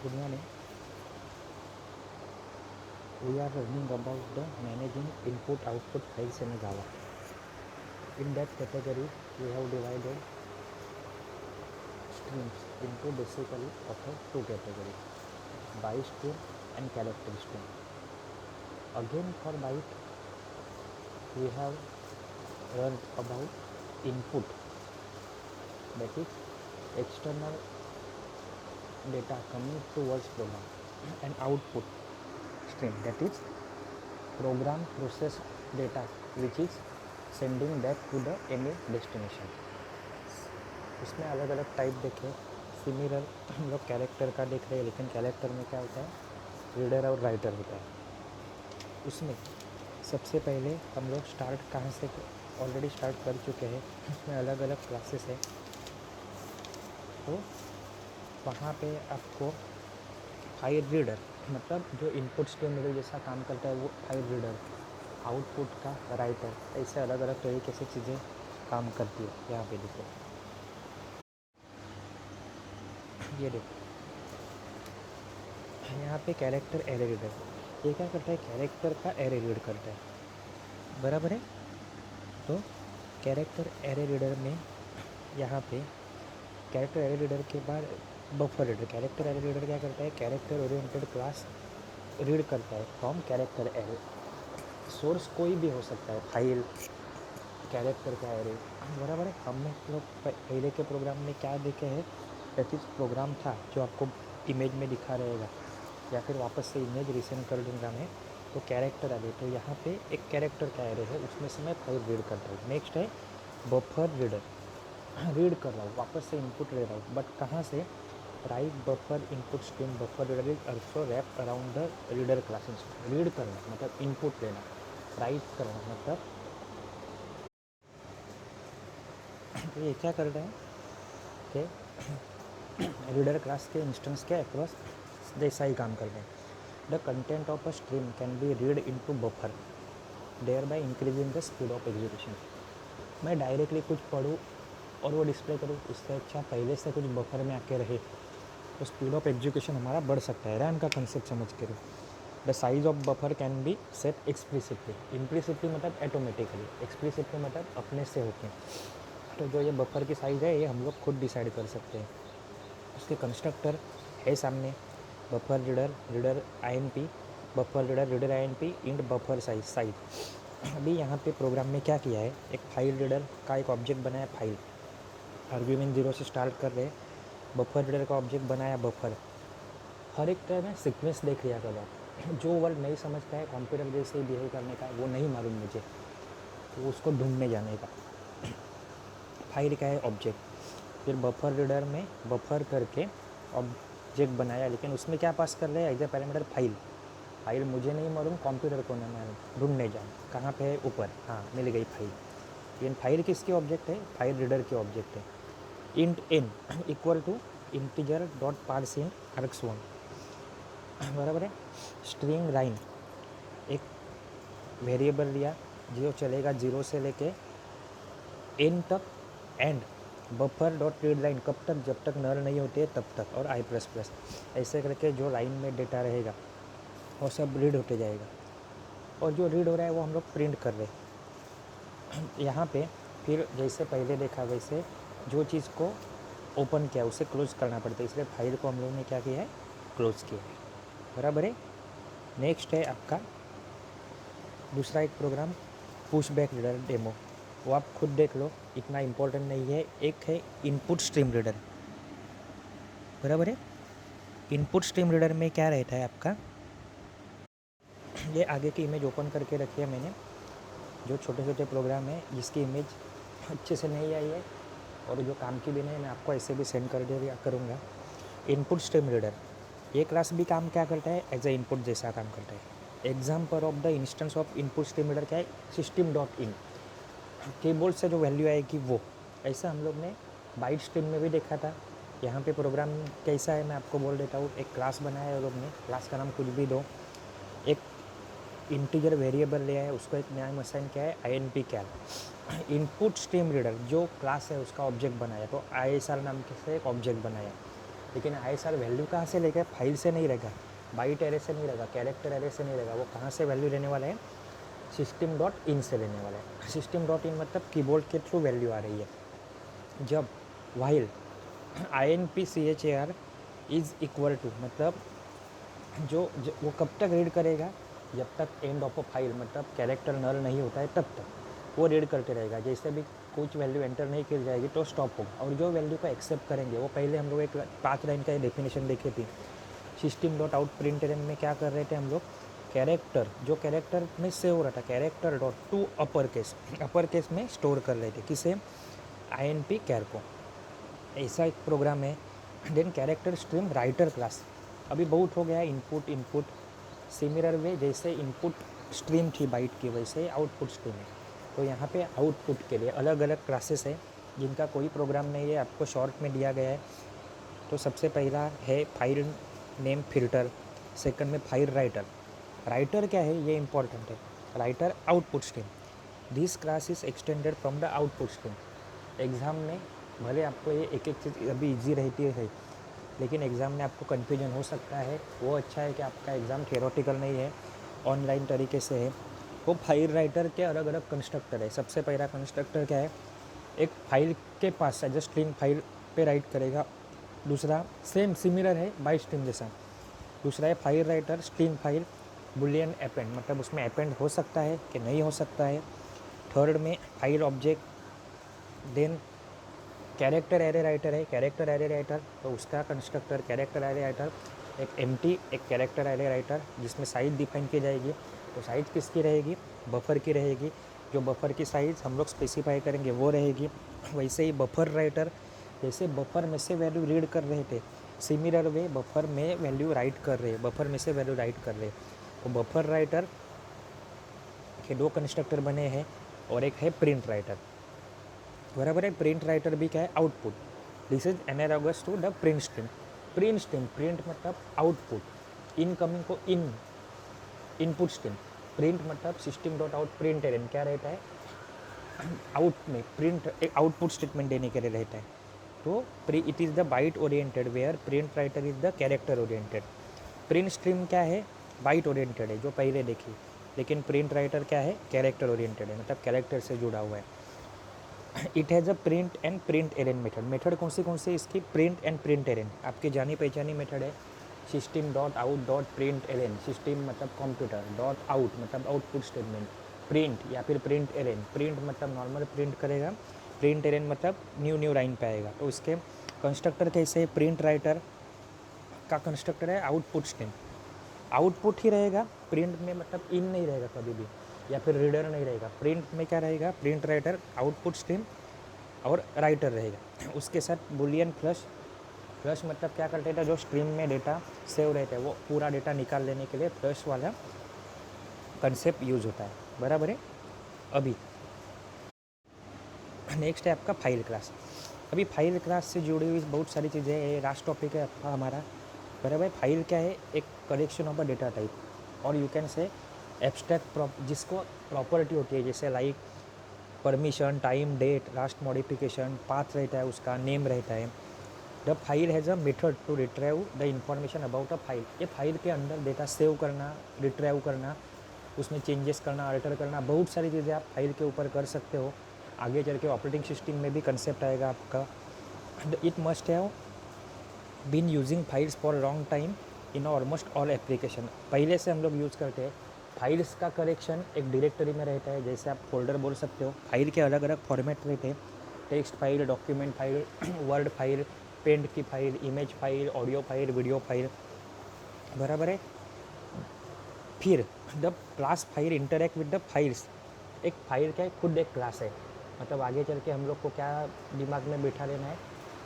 Good morning. We are learning about the managing input-output files in Java. In that category, we have divided streams into basically two categories: byte stream and character stream. Again, for byte, we have learned about input, that is external data coming towards program, and output stream, that is program process data which is sending back to the any destination. इसमें अलग अलग type देखे, similar हम लोग character का देख रहे हैं, लेकिन कैरेक्टर में क्या होता है, रीडर और राइटर होता है। उसमें सबसे पहले हम लोग स्टार्ट कहाँ से ऑलरेडी स्टार्ट कर चुके हैं, उसमें अलग अलग क्लासेस है। तो वहाँ पे आपको फाइल रीडर, मतलब जो इनपुट स्ट्रीम रीडर जैसा काम करता है वो फाइल रीडर, आउटपुट का राइटर, ऐसे अलग अलग तरीके से चीज़ें काम करती है। यहाँ पे देखो, ये देखो, यहाँ पे कैरेक्टर एरे रीडर, ये क्या करता है, कैरेक्टर का एरे रीड करता है, बराबर है। तो कैरेक्टर एरे रीडर में यहाँ पे कैरेक्टर एरे रीडर के बाद buffer reader, character array reader क्या करता है, कैरेक्टर ओरिएंटेड क्लास रीड करता है फ्रॉम कैरेक्टर एरे। सोर्स कोई भी हो सकता है, फाइल, कैरेक्टर का एरे, बराबर है। हमने लोग पहले के प्रोग्राम में क्या देखे हैं, दैट इज प्रोग्राम था जो आपको इमेज में दिखा रहेगा, या फिर वापस से इमेज रिसेंड कर दूंगा मैं, तो कैरेक्टर आ गए। तो यहाँ पे एक कैरेक्टर का एरे है, उसमें से मैं फाइल रीड करता हूँ। नेक्स्ट है बफर रीडर, रीड कर रहा हूँ, वापस से इनपुट ले रहा हूँ, बट कहाँ से, right buffer input stream buffer reader is also wrap around the reader classes. Read करना मतलब इनपुट लेना, राइट करना मतलब, तो ये क्या कर रहा है कि रीडर क्लास के इंस्टेंस के अक्रॉस जैसा ही काम कर रहे हैं। The content of a stream can be read into buffer, thereby increasing the speed of execution. मैं डायरेक्टली कुछ पढ़ूँ और वो डिस्प्ले करूँ, उससे अच्छा पहले से कुछ बफर में आके रहे, तो स्पीड ऑफ एग्जीक्यूशन हमारा बढ़ सकता है। रैम का कंसेप्ट समझ के रहो। The size of buffer can be set explicitly, implicitly मतलब ऑटोमेटिकली, एक्सप्लिसिटली मतलब अपने से होके। तो जो ये बफर की साइज़ है ये हम लोग खुद डिसाइड कर सकते हैं। उसके कंस्ट्रक्टर है सामने, buffer reader, reader INP, buffer reader, reader INP, int buffer size. अभी यहाँ पे प्रोग्राम में क्या किया है, एक फाइल रीडर का एक ऑब्जेक्ट बनाया, फाइल, आर्ग्यूमेंट 0 से स्टार्ट कर रहे, बफर रीडर का ऑब्जेक्ट बनाया बफर। हर एक तरह में सीक्वेंस देख लिया करो आप। जो वर्ड नहीं समझता है कंप्यूटर जैसे ही बिहेव करने का, वो नहीं मालूम मुझे, तो उसको ढूंढने जाने का। फाइल का है ऑब्जेक्ट, फिर बफर रीडर में बफर करके ऑब्जेक्ट बनाया, लेकिन उसमें क्या पास कर रहे हैं, as a parameter file. File मुझे नहीं मालूम, कंप्यूटर को नहीं मालूम, ढूंढने जाओ कहाँ पे है, ऊपर, हाँ मिल गई फाइल। लेकिन फाइल किसकी ऑब्जेक्ट है, फाइल रीडर की ऑब्जेक्ट है। Int n equal to integer dot parse int args1, बराबर है। स्ट्रिंग लाइन, एक वेरिएबल लिया जो चलेगा 0 से लेके n तक, and buffer dot read line, कब तक, जब तक नल नहीं होते तब तक, और i++, ऐसे करके जो लाइन में डेटा रहेगा वो सब रीड होते जाएगा, और जो रीड हो रहा है वो हम लोग प्रिंट कर रहे हैं यहाँ पे। फिर जैसे पहले देखा वैसे जो चीज़ को ओपन किया उसे क्लोज करना पड़ता है, इसलिए फाइल को हम लोग ने क्या किया है, क्लोज किया है, बराबर है। नेक्स्ट है आपका दूसरा एक program, push back reader demo, वो आप खुद देख लो, इतना इम्पोर्टेंट नहीं है। एक है इनपुट स्ट्रीम रीडर, बराबर है। इनपुट स्ट्रीम रीडर में क्या रहता है आपका, ये आगे की इमेज ओपन करके रखी है मैंने, जो छोटे छोटे प्रोग्राम है जिसकी इमेज अच्छे से नहीं आई है और जो काम की भी नहीं, मैं आपको ऐसे भी सेंड कर दिया करूँगा। इनपुट स्ट्रीम रीडर, ये क्लास भी काम क्या करता है, एज ए इनपुट जैसा काम करता है। Example of the instance of input stream reader क्या है, सिस्टम डॉट इन, कीबोर्ड से जो वैल्यू आएगी वो। ऐसा हम लोग ने बाइट स्ट्रीम में भी देखा था। यहाँ पे प्रोग्राम कैसा है मैं आपको बोल देता हूँ। एक क्लास बनाया है लोग ने, क्लास का नाम कुछ भी दो, एक इंटीजर वेरिएबल लिया है, उसको एक नया असाइन किया है INP कैल। इनपुट स्ट्रीम रीडर जो क्लास है उसका ऑब्जेक्ट बनाया, तो ISR नाम से एक ऑब्जेक्ट बनाया, लेकिन ISR वैल्यू कहाँ से लेगा, फाइल से नहीं रहेगा, बाइट एरे से नहीं रहेगा, कैरेक्टर एरे से नहीं रहेगा, वो कहाँ से वैल्यू लेने वाला है, सिस्टम डॉट इन से लेने वाला है। सिस्टम डॉट इन मतलब कीबोर्ड के थ्रू वैल्यू आ रही है। जब while INPCHAR is equal to मतलब जो वो कब तक रीड करेगा, जब तक एंड ऑफ अ फाइल मतलब कैरेक्टर नल नहीं होता है तब तक वो रीड करते रहेगा। जैसे भी कुछ वैल्यू एंटर नहीं की जाएगी तो स्टॉप होगा, और जो वैल्यू को एक्सेप्ट करेंगे वो पहले हम लोग एक 5 लाइन का डेफिनेशन देखे थे। सिस्टम डॉट आउट प्रिंट में क्या कर रहे थे हम लोग, कैरेक्टर जो कैरेक्टर में सेव हो रहा था, character dot to upper case में स्टोर कर रहे थे, किसे, INP कैर को। ऐसा एक प्रोग्राम है। Then character stream writer class, अभी बहुत हो गया है इनपुट सिमिलर वे, जैसे इनपुट स्ट्रीम थी बाइट की वैसे आउटपुट स्ट्रीम है। तो यहाँ पे आउटपुट के लिए अलग अलग क्लासेस है जिनका कोई प्रोग्राम नहीं है, आपको शॉर्ट में दिया गया है। तो सबसे पहला है फाइल नेम फिल्टर, सेकंड में फाइल राइटर। राइटर क्या है ये इंपॉर्टेंट है, writer output stream, this class is extended from the output stream. Exam में भले आपको ये एक एक चीज़ अभी इजी रहती है, लेकिन एग्ज़ाम में आपको कन्फ्यूजन हो सकता है। वो अच्छा है कि आपका एग्ज़ाम थियोरेटिकल नहीं है, ऑनलाइन तरीके से है। वो फाइल राइटर के अलग अलग कंस्ट्रक्टर है। सबसे पहला कंस्ट्रक्टर क्या है, एक फाइल के पास एज स्ट्रिंग फाइल पे राइट करेगा। दूसरा सेम सिमिलर है बाई स्ट्रिंग जैसा। दूसरा है file writer string file Boolean append, मतलब उसमें अपेंड हो सकता है कि नहीं हो सकता है। थर्ड में file object. Then character array writer है, कैरेक्टर एरे राइटर तो उसका कंस्ट्रक्टर कैरेक्टर एरे राइटर, एक एम्प्टी एक कैरेक्टर एरे राइटर जिसमें साइज डिफाइन की जाएगी। तो साइज किसकी रहेगी, बफर की रहेगी। जो बफर की साइज़ हम लोग स्पेसिफाई करेंगे वो रहेगी। वैसे ही बफर राइटर, जैसे बफर में से वैल्यू रीड कर रहे थे, सिमिलर वे बफर में वैल्यू राइट कर रहे हैं, बफर में से वैल्यू राइट कर रहे हैं। तो बफर राइटर के दो कंस्ट्रक्टर बने हैं और एक है प्रिंट राइटर, बराबर है। प्रिंट राइटर भी क्या है, output. This is analogous to the print stream. Print मतलब आउटपुट, इनकमिंग को इनपुट स्ट्रीम। प्रिंट मतलब system dot out println क्या रहता है, आउट में प्रिंट एक आउटपुट स्टेटमेंट देने के लिए रहता है। तो it is the byte oriented where print writer is the character oriented. Print stream क्या है, बाइट ओरिएंटेड है जो पहले देखी, लेकिन प्रिंट राइटर क्या है, कैरेक्टर ओरिएंटेड है, मतलब कैरेक्टर से जुड़ा हुआ है। It has a print and println method. Method कौन सी इसकी, प्रिंट एंड प्रिंट एरन आपकी जानी पहचानी मेथड है। System dot out dot print एरन, सिस्टम मतलब कंप्यूटर, डॉट आउट मतलब आउटपुट स्टेटमेंट, प्रिंट या फिर प्रिंट एरन, प्रिंट मतलब नॉर्मल प्रिंट करेगा, प्रिंट एरन मतलब न्यू लाइन पे आएगा। तो इसके कंस्ट्रक्टर कैसे है, प्रिंट राइटर का कंस्ट्रक्टर है आउटपुट स्ट्रीम, आउटपुट ही रहेगा, प्रिंट में मतलब इन नहीं रहेगा कभी भी, या फिर रीडर नहीं रहेगा। प्रिंट में क्या रहेगा, प्रिंट राइटर आउटपुट स्ट्रीम और राइटर रहेगा। उसके साथ बुलियन फ्लश, फ्लश मतलब क्या करते थे, जो स्ट्रीम में डेटा सेव रहता है वो पूरा डेटा निकाल लेने के लिए फ्लश वाला कंसेप्ट यूज़ होता है, बराबर है। अभी नेक्स्ट है आपका फाइल क्लास। अभी फाइल क्लास से जुड़ी हुई बहुत सारी चीज़ें, ये लास्ट टॉपिक है आपका हमारा, बराबर। फाइल क्या है, एक collection of a data type, और यू कैन से एब्स्ट्रैक्ट जिसको प्रॉपर्टी होती है, जैसे like permission, time, date, last modification, path रहता है, उसका नेम रहता है। The file has a method to retrieve the information about a file. ये फाइल के अंदर डेटा सेव करना, रिट्राइव करना, उसमें चेंजेस करना, अल्टर करना, बहुत सारी चीज़ें आप फाइल के ऊपर कर सकते हो। आगे चल के ऑपरेटिंग सिस्टम में भी कंसेप्ट आएगा आपका। It must have been using files for long time in almost all application. पहले से हम लोग यूज़ करते हैं। फाइल्स का कलेक्शन एक डायरेक्टरी में रहता है, जैसे आप फोल्डर बोल सकते हो। फाइल के अलग अलग फॉर्मेट रहते हैं, text file, document file, word file, paint की file, image file, audio file, video file, बराबर है। फिर the class file interact with the files. एक फाइल का खुद एक क्लास है, मतलब आगे चल के हम लोग को क्या दिमाग में बैठा लेना है,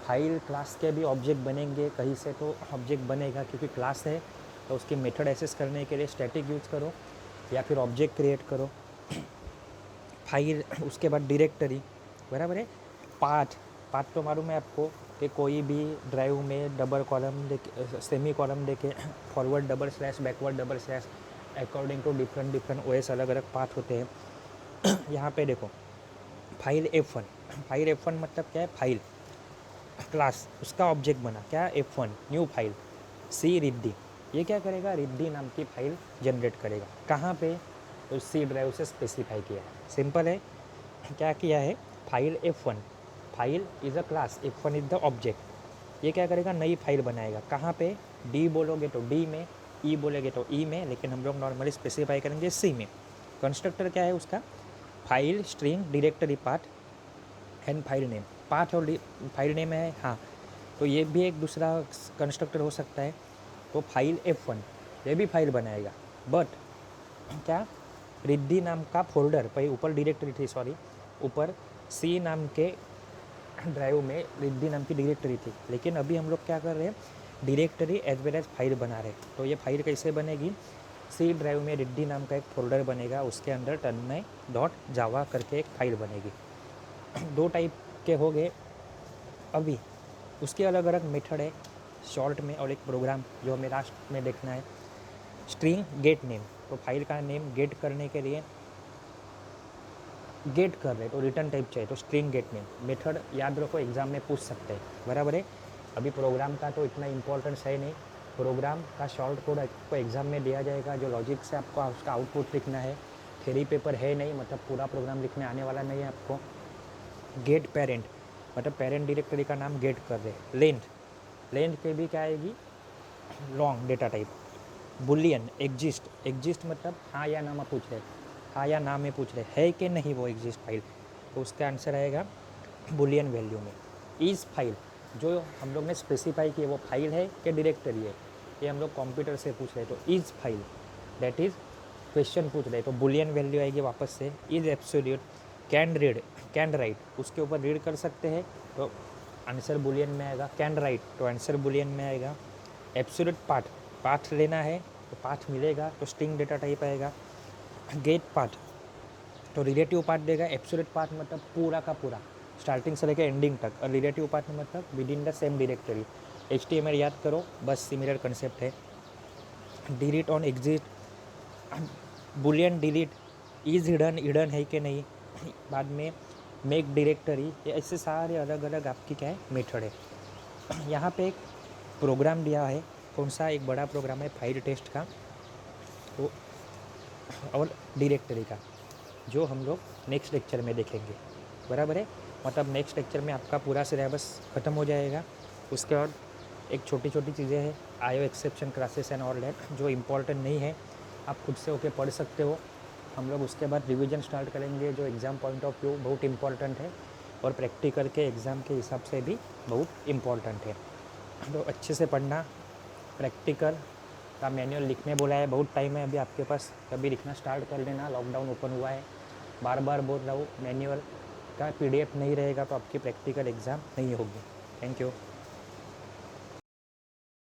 फाइल क्लास के भी ऑब्जेक्ट बनेंगे कहीं से, तो ऑब्जेक्ट बनेगा क्योंकि क्लास है। तो उसकी मेथड एक्सेस करने के लिए स्टैटिक यूज़ करो या फिर ऑब्जेक्ट क्रिएट करो। फाइल, उसके बाद डायरेक्टरी, बराबर है। पाथ, पाथ तो मालूम है आपको कि कोई भी ड्राइव में डबल कॉलम देके, सेमी कॉलम देके, forward double slash, backward double slash, according to different OS अलग अलग पाथ होते हैं। यहाँ पे देखो फाइल F1, फाइल F1 मतलब क्या है, फाइल क्लास उसका ऑब्जेक्ट बना क्या, F1 न्यू फाइल सी रिद्धि। ये क्या करेगा, रिद्धि नाम की फाइल जनरेट करेगा। कहाँ पे, तो सी ड्राइव से स्पेसिफाई किया है, सिंपल है। क्या किया है, file F1, file is a class, F1 is the object. ये क्या करेगा, नई फाइल बनाएगा। कहाँ पे, डी बोलोगे तो डी में, ई बोलेगे तो ई में, लेकिन हम लोग नॉर्मली स्पेसिफाई करेंगे सी में। कंस्ट्रक्टर क्या है उसका, file string directory path and file name. Path और फाइल नेम है, हाँ, तो ये भी एक दूसरा कंस्ट्रक्टर हो सकता है। तो फाइल F1 ये भी फाइल बनाएगा, बट क्या, रिद्धि नाम का फोल्डर पे ऊपर डायरेक्टरी थी, सॉरी, ऊपर सी नाम के ड्राइव में रिद्धि नाम की डायरेक्टरी थी। लेकिन अभी हम लोग क्या कर रहे हैं, directory as well as file बना रहे हैं। तो ये फाइल कैसे बनेगी, सी ड्राइव में रिद्धि नाम का एक फोल्डर बनेगा, उसके अंदर तन्मय डॉट जावा करके एक फाइल बनेगी। दो टाइप के हो गए अभी, उसके अलग अलग मेथड है शॉर्ट में, और एक प्रोग्राम जो हमें लास्ट में देखना है, स्ट्रिंग गेट नेम। तो फाइल का नेम गेट करने के लिए गेट कर रहे तो रिटर्न टाइप चाहिए, तो स्ट्रिंग गेट नेम। मेथड याद रखो, एग्जाम में पूछ सकते हैं, बराबर है। अभी प्रोग्राम का तो इतना इंपॉर्टेंस है नहीं, प्रोग्राम का शॉर्ट कोड आपको एग्जाम में दिया जाएगा, जो लॉजिक से आपको उसका आउटपुट लिखना है। थ्योरी पेपर है नहीं, मतलब पूरा प्रोग्राम लिखने आने वाला नहीं है आपको। गेट पेरेंट, मतलब पेरेंट डायरेक्टरी का नाम गेट कर रहे। लेंथ, लेंथ के भी क्या आएगी, long data type. Boolean, exist, exist मतलब हाँ या ना में पूछ रहे, हाँ या ना में पूछ रहे है कि नहीं वो एग्जिस्ट फाइल, तो उसका आंसर आएगा बुलियन वैल्यू में। इज़ फाइल, जो हम लोग ने स्पेसिफाई किया वो फाइल है कि डायरेक्टरी है, ये हम लोग कंप्यूटर से पूछ रहे, तो is file that is question पूछ रहे, तो बुलियन वैल्यू आएगी वापस से। Is absolute, can read, can write, उसके ऊपर रीड कर सकते हैं, तो आंसर बुलियन में आएगा। कैन राइट, तो आंसर बुलियन में आएगा। एब्सोल्यूट पाथ, पाथ लेना है तो पाथ मिलेगा, तो स्ट्रिंग डेटा टाइप आएगा। गेट पाथ, तो रिलेटिव पाथ देगा। एब्सोल्यूट पाथ मतलब पूरा का पूरा, स्टार्टिंग से लेकर एंडिंग तक, और रिलेटिव पाथ मतलब with in the same directory. HTML याद करो, बस सिमिलर कंसेप्ट है। Delete on exit, Boolean delete, is hidden, hidden है कि नहीं, बाद में मेक डायरेक्टरी, ये ऐसे सारे अलग अलग आपकी क्या है मेथड है। यहाँ पे एक प्रोग्राम दिया है, कौन सा, एक बड़ा प्रोग्राम है फाइल टेस्ट का, तो और डायरेक्टरी का, जो हम लोग नेक्स्ट लेक्चर में देखेंगे, बराबर है। मतलब नेक्स्ट लेक्चर में आपका पूरा सिलेबस ख़त्म हो जाएगा। उसके बाद एक छोटी छोटी चीज़ें हैं, आयो exception classes and all that, जो इम्पोर्टेंट नहीं है, आप खुद से होके पढ़ सकते हो। हम लोग उसके बाद रिवीजन स्टार्ट करेंगे, जो एग्ज़ाम पॉइंट ऑफ व्यू बहुत इंपॉर्टेंट है, और प्रैक्टिकल के एग्ज़ाम के हिसाब से भी बहुत इम्पॉर्टेंट है। तो अच्छे से पढ़ना। प्रैक्टिकल का मैनुअल लिखने बोला है, बहुत टाइम है अभी आपके पास, कभी लिखना स्टार्ट कर लेना, लॉकडाउन ओपन हुआ है। बार बार बोल रहा हूँ, मैनुअल का PDF नहीं रहेगा तो आपकी प्रैक्टिकल एग्ज़ाम नहीं होगी। Thank you.